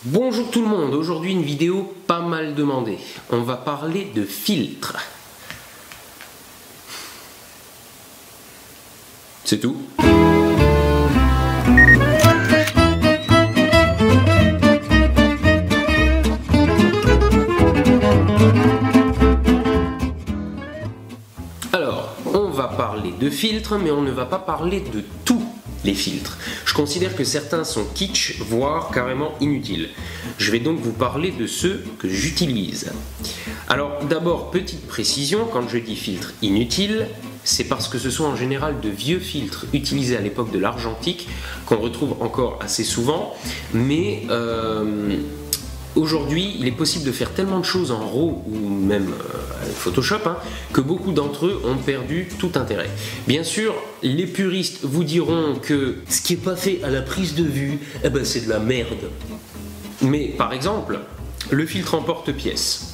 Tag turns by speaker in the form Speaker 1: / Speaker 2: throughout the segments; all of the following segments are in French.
Speaker 1: Bonjour tout le monde, aujourd'hui une vidéo pas mal demandée. On va parler de filtres. C'est tout. Alors, on va parler de filtres, mais on ne va pas parler de tous les filtres. Je considère que certains sont kitsch, voire carrément inutiles. Je vais donc vous parler de ceux que j'utilise. Alors d'abord, petite précision, quand je dis filtre inutile, c'est parce que ce sont en général de vieux filtres utilisés à l'époque de l'argentique, qu'on retrouve encore assez souvent, mais aujourd'hui, il est possible de faire tellement de choses en RAW ou même avec Photoshop que beaucoup d'entre eux ont perdu tout intérêt. Bien sûr, les puristes vous diront que ce qui n'est pas fait à la prise de vue, c'est de la merde. Mais par exemple, le filtre en porte-pièce.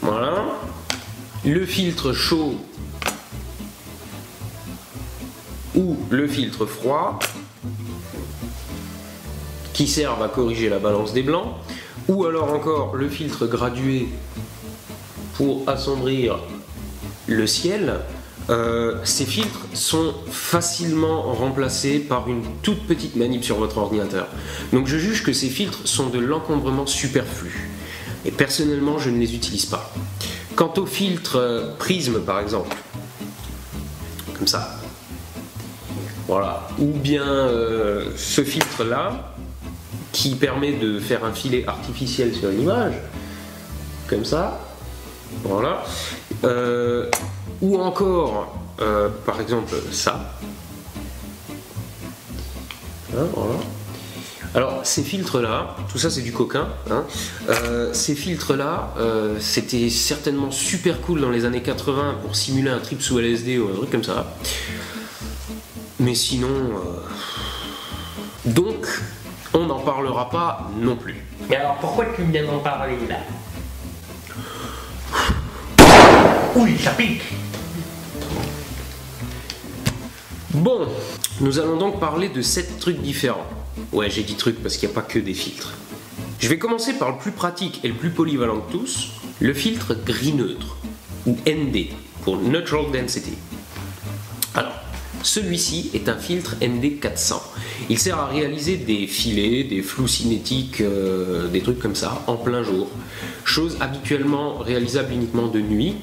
Speaker 1: Voilà. Le filtre chaud ou le filtre froid qui servent à corriger la balance des blancs, ou alors encore le filtre gradué pour assombrir le ciel. Ces filtres sont facilement remplacés par une toute petite manip sur votre ordinateur. Donc je juge que ces filtres sont de l'encombrement superflu. Et personnellement, je ne les utilise pas. Quant au filtre prisme par exemple, comme ça, voilà, ou bien ce filtre là qui permet de faire un filet artificiel sur l'image, comme ça, voilà, ou encore par exemple ça, voilà. Alors ces filtres là, tout ça c'est du coquin, ces filtres là c'était certainement super cool dans les années 80 pour simuler un trip sous LSD ou un truc comme ça. Mais sinon, donc, on n'en parlera pas non plus.
Speaker 2: Mais alors pourquoi tu viens d'en parler là? Oui, ça pique.
Speaker 1: Bon, nous allons donc parler de 7 trucs différents. Ouais, j'ai dit trucs parce qu'il n'y a pas que des filtres. Je vais commencer par le plus pratique et le plus polyvalent de tous, le filtre gris neutre, ou ND, pour Neutral Density. Alors, celui-ci est un filtre ND 400. Il sert à réaliser des filets, des flous cinétiques, des trucs comme ça, en plein jour. Chose habituellement réalisable uniquement de nuit,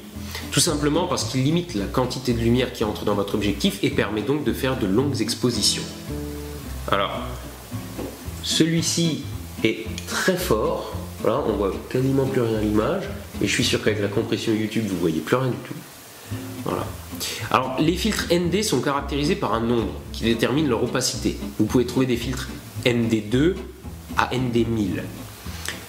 Speaker 1: tout simplement parce qu'il limite la quantité de lumière qui entre dans votre objectif et permet donc de faire de longues expositions. Alors, celui-ci est très fort. Voilà, on voit quasiment plus rien à l'image. Et je suis sûr qu'avec la compression YouTube, vous voyez plus rien du tout. Voilà. Alors, les filtres ND sont caractérisés par un nombre qui détermine leur opacité. Vous pouvez trouver des filtres ND2 à ND1000.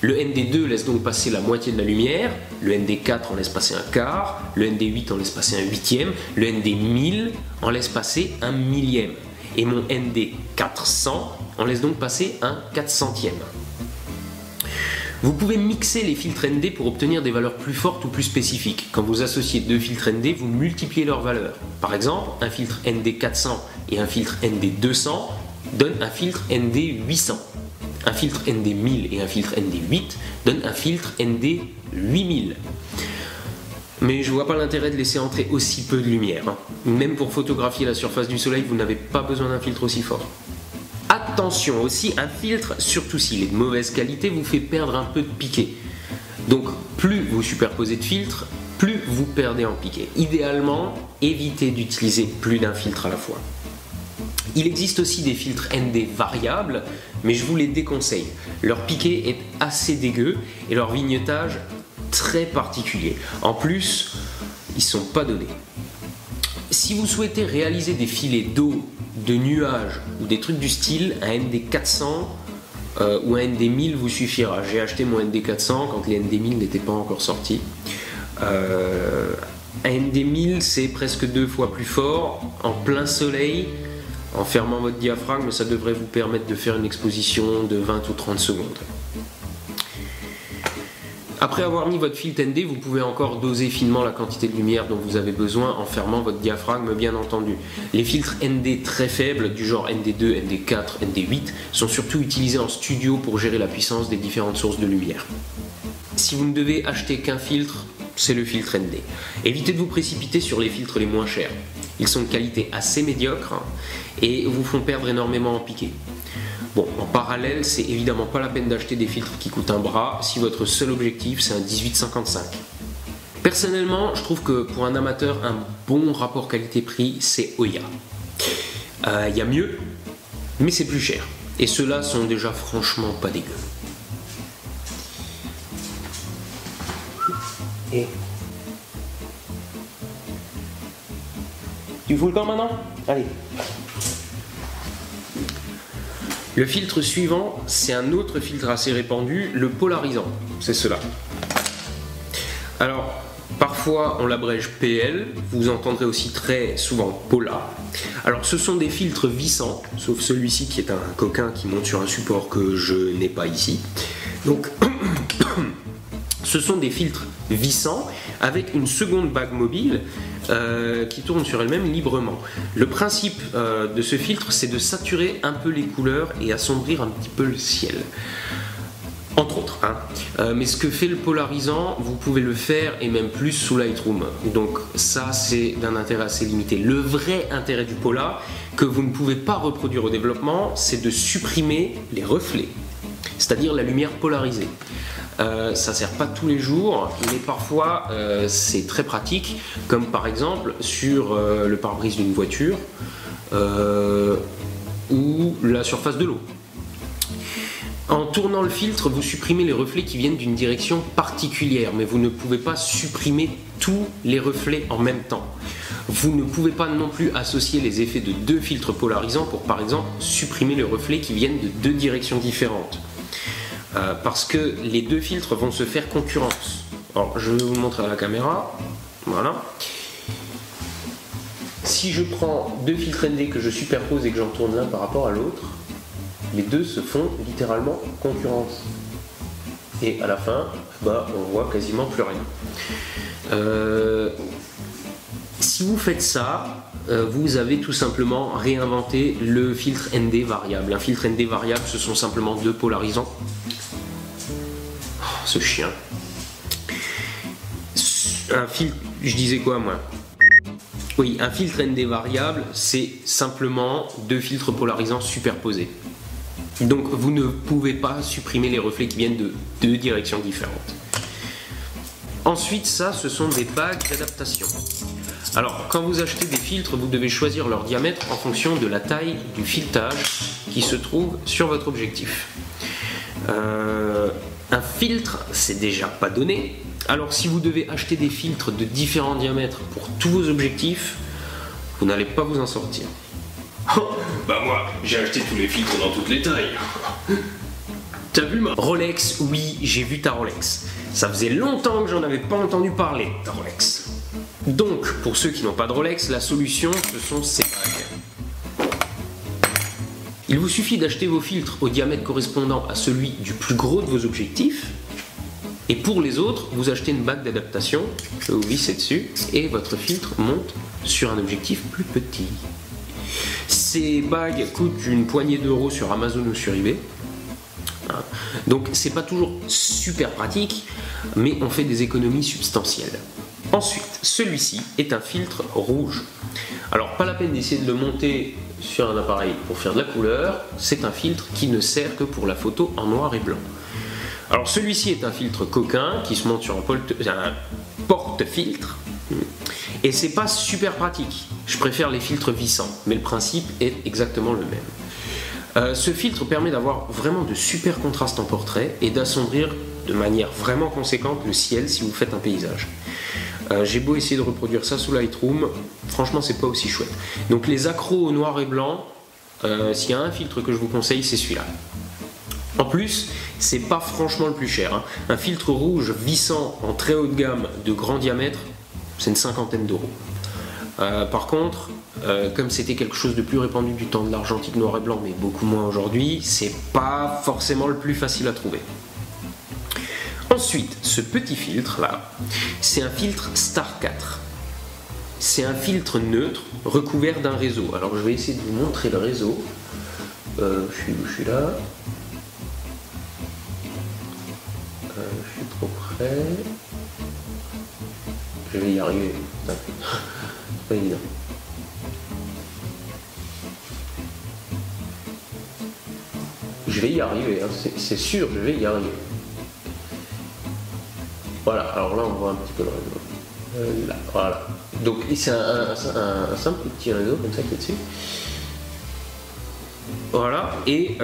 Speaker 1: Le ND2 laisse donc passer la moitié de la lumière, le ND4 en laisse passer un quart, le ND8 en laisse passer un huitième, le ND1000 en laisse passer un millième. Et mon ND400 en laisse donc passer un 400e. Vous pouvez mixer les filtres ND pour obtenir des valeurs plus fortes ou plus spécifiques. Quand vous associez deux filtres ND, vous multipliez leurs valeurs. Par exemple, un filtre ND 400 et un filtre ND 200 donnent un filtre ND 800. Un filtre ND 1000 et un filtre ND 8 donnent un filtre ND 8000. Mais je vois pas l'intérêt de laisser entrer aussi peu de lumière. Même pour photographier la surface du soleil, vous n'avez pas besoin d'un filtre aussi fort. Attention aussi, un filtre, surtout s'il est de mauvaise qualité, vous fait perdre un peu de piqué. Donc plus vous superposez de filtres, plus vous perdez en piqué. Idéalement, évitez d'utiliser plus d'un filtre à la fois. Il existe aussi des filtres ND variables, mais je vous les déconseille. Leur piqué est assez dégueu et leur vignettage très particulier. En plus, ils sont pas donnés. Si vous souhaitez réaliser des filets d'eau, de nuages ou des trucs du style, un ND 400 ou un ND 1000 vous suffira. J'ai acheté mon ND 400 quand les ND 1000 n'étaient pas encore sortis. Un ND 1000 c'est presque 2 fois plus fort en plein soleil, en fermant votre diaphragme, ça devrait vous permettre de faire une exposition de 20 ou 30 secondes. Après avoir mis votre filtre ND, vous pouvez encore doser finement la quantité de lumière dont vous avez besoin en fermant votre diaphragme bien entendu. Les filtres ND très faibles du genre ND2, ND4, ND8 sont surtout utilisés en studio pour gérer la puissance des différentes sources de lumière. Si vous ne devez acheter qu'un filtre, c'est le filtre ND. Évitez de vous précipiter sur les filtres les moins chers. Ils sont de qualité assez médiocre et vous font perdre énormément en piqué. Bon, en parallèle, c'est évidemment pas la peine d'acheter des filtres qui coûtent un bras si votre seul objectif c'est un 18-55. Personnellement, je trouve que pour un amateur, un bon rapport qualité-prix, c'est Oya. Y a mieux, mais c'est plus cher. Et ceux-là sont déjà franchement pas dégueux. Et... tu fous le camp maintenant? Allez. Le filtre suivant, c'est un autre filtre assez répandu, le polarisant. C'est cela. Alors, parfois on l'abrège PL, vous entendrez aussi très souvent Pola. Alors ce sont des filtres vissants, sauf celui-ci qui est un coquin qui monte sur un support que je n'ai pas ici. Donc, ce sont des filtres vissants avec une seconde bague mobile qui tourne sur elle-même librement. Le principe de ce filtre, c'est de saturer un peu les couleurs et assombrir un petit peu le ciel. Entre autres. Mais ce que fait le polarisant, vous pouvez le faire et même plus sous Lightroom. Donc ça, c'est d'un intérêt assez limité. Le vrai intérêt du Pola, que vous ne pouvez pas reproduire au développement, c'est de supprimer les reflets, c'est-à-dire la lumière polarisée. Ça sert pas tous les jours, mais parfois c'est très pratique, comme par exemple sur le pare-brise d'une voiture ou la surface de l'eau. En tournant le filtre, vous supprimez les reflets qui viennent d'une direction particulière, mais vous ne pouvez pas supprimer tous les reflets en même temps. Vous ne pouvez pas non plus associer les effets de deux filtres polarisants pour par exemple supprimer les reflets qui viennent de deux directions différentes. Parce que les deux filtres vont se faire concurrence. Alors, je vais vous le montrer à la caméra. Voilà. Si je prends deux filtres ND que je superpose et que j'en tourne l'un par rapport à l'autre, les deux se font littéralement concurrence. Et à la fin, on voit quasiment plus rien. Si vous faites ça, vous avez tout simplement réinventé le filtre ND variable. Un filtre ND variable, ce sont simplement deux polarisants. Ce chien. Un filtre, je disais quoi moi? Oui, un filtre ND variable, c'est simplement deux filtres polarisants superposés. Donc vous ne pouvez pas supprimer les reflets qui viennent de deux directions différentes. Ensuite, ça, ce sont des bagues d'adaptation. Alors, quand vous achetez des filtres, vous devez choisir leur diamètre en fonction de la taille du filetage qui se trouve sur votre objectif. Un filtre, c'est déjà pas donné. Alors si vous devez acheter des filtres de différents diamètres pour tous vos objectifs, vous n'allez pas vous en sortir.
Speaker 3: Bah moi, j'ai acheté tous les filtres dans toutes les tailles.
Speaker 1: T'as vu ma Rolex? Oui, j'ai vu ta Rolex. Ça faisait longtemps que j'en avais pas entendu parler, ta Rolex. Donc, pour ceux qui n'ont pas de Rolex, la solution, ce sont ces bagues. Il vous suffit d'acheter vos filtres au diamètre correspondant à celui du plus gros de vos objectifs. Et pour les autres, vous achetez une bague d'adaptation que vous vissez dessus et votre filtre monte sur un objectif plus petit. Ces bagues coûtent une poignée d'euros sur Amazon ou sur eBay. Donc c'est pas toujours super pratique, mais on fait des économies substantielles. Ensuite, celui-ci est un filtre rouge. Alors pas la peine d'essayer de le monter sur un appareil pour faire de la couleur, c'est un filtre qui ne sert que pour la photo en noir et blanc. Alors celui-ci est un filtre coquin qui se monte sur un porte-filtre et c'est pas super pratique. Je préfère les filtres vissants, mais le principe est exactement le même. Ce filtre permet d'avoir vraiment de super contrastes en portrait et d'assombrir de manière vraiment conséquente le ciel si vous faites un paysage. J'ai beau essayer de reproduire ça sous Lightroom, franchement c'est pas aussi chouette. Donc les accros au noir et blanc, s'il y a un filtre que je vous conseille, c'est celui-là. En plus, c'est pas franchement le plus cher. Un filtre rouge vissant en très haut de gamme de grand diamètre, c'est une cinquantaine d'euros. Par contre, comme c'était quelque chose de plus répandu du temps de l'argentique noir et blanc, mais beaucoup moins aujourd'hui, c'est pas forcément le plus facile à trouver. Ensuite, ce petit filtre là, c'est un filtre Star 4. C'est un filtre neutre recouvert d'un réseau. Alors je vais essayer de vous montrer le réseau. Je suis là. Je suis trop près. Je vais y arriver. C'est pas évident. Je vais y arriver, hein. C'est sûr, je vais y arriver. Voilà, alors là on voit un petit peu le réseau. Là, voilà. Donc c'est un simple petit réseau comme ça qui est dessus. Voilà, et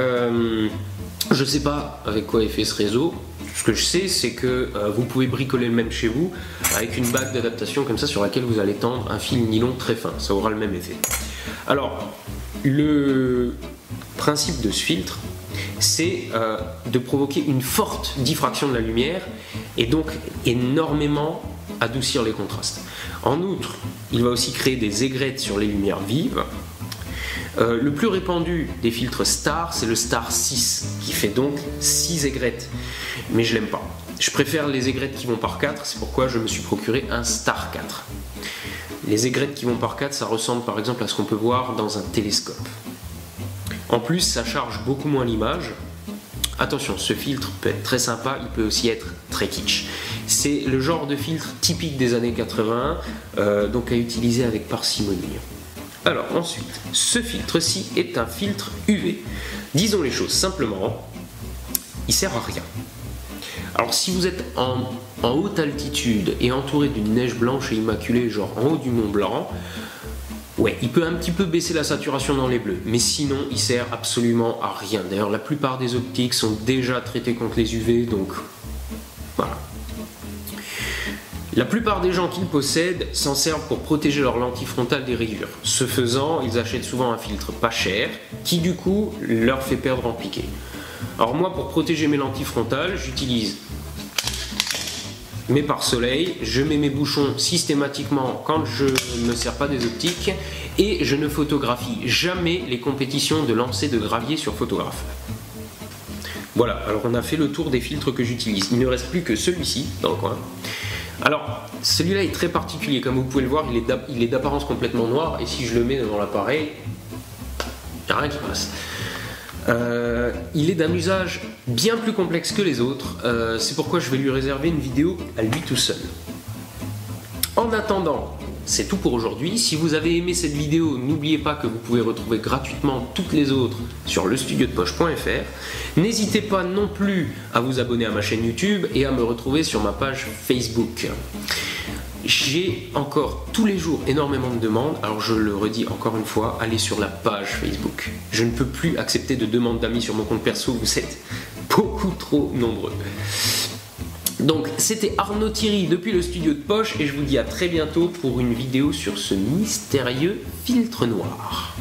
Speaker 1: je sais pas avec quoi est fait ce réseau. Ce que je sais, c'est que vous pouvez bricoler le même chez vous avec une bague d'adaptation comme ça sur laquelle vous allez tendre un fil nylon très fin. Ça aura le même effet. Alors, le principe de ce filtre, c'est de provoquer une forte diffraction de la lumière et donc énormément adoucir les contrastes. En outre, il va aussi créer des aigrettes sur les lumières vives. Le plus répandu des filtres Star, c'est le Star 6, qui fait donc 6 aigrettes. Mais je l'aime pas. Je préfère les aigrettes qui vont par 4, c'est pourquoi je me suis procuré un Star 4. Les aigrettes qui vont par 4, ça ressemble par exemple à ce qu'on peut voir dans un télescope. En plus, ça charge beaucoup moins l'image. Attention, ce filtre peut être très sympa, il peut aussi être très kitsch. C'est le genre de filtre typique des années 80, donc à utiliser avec parcimonie. Alors ensuite, ce filtre-ci est un filtre UV. Disons les choses simplement, il sert à rien. Alors si vous êtes en haute altitude et entouré d'une neige blanche et immaculée, genre en haut du Mont Blanc, ouais, il peut un petit peu baisser la saturation dans les bleus, mais sinon il sert absolument à rien. D'ailleurs, la plupart des optiques sont déjà traitées contre les UV, donc voilà. La plupart des gens qui le possèdent s'en servent pour protéger leur lentille frontale des rayures. Ce faisant, ils achètent souvent un filtre pas cher, qui du coup leur fait perdre en piqué. Alors moi, pour protéger mes lentilles frontales, j'utilise mes pare-soleil, je mets mes bouchons systématiquement quand je ne me sers pas des optiques, et je ne photographie jamais les compétitions de lancer de gravier sur photographe. Voilà, alors on a fait le tour des filtres que j'utilise. Il ne reste plus que celui-ci dans le coin. Alors, celui-là est très particulier, comme vous pouvez le voir, il est d'apparence complètement noir, et si je le mets devant l'appareil, il n'y a rien qui passe. Il est d'un usage bien plus complexe que les autres, c'est pourquoi je vais lui réserver une vidéo à lui tout seul. En attendant, c'est tout pour aujourd'hui. Si vous avez aimé cette vidéo, n'oubliez pas que vous pouvez retrouver gratuitement toutes les autres sur lestudiodepoche.fr. N'hésitez pas non plus à vous abonner à ma chaîne YouTube et à me retrouver sur ma page Facebook. J'ai encore tous les jours énormément de demandes, alors je le redis encore une fois, allez sur la page Facebook. Je ne peux plus accepter de demandes d'amis sur mon compte perso, vous êtes beaucoup trop nombreux. Donc c'était Arnaud Thierry depuis le studio de Poche et je vous dis à très bientôt pour une vidéo sur ce mystérieux filtre noir.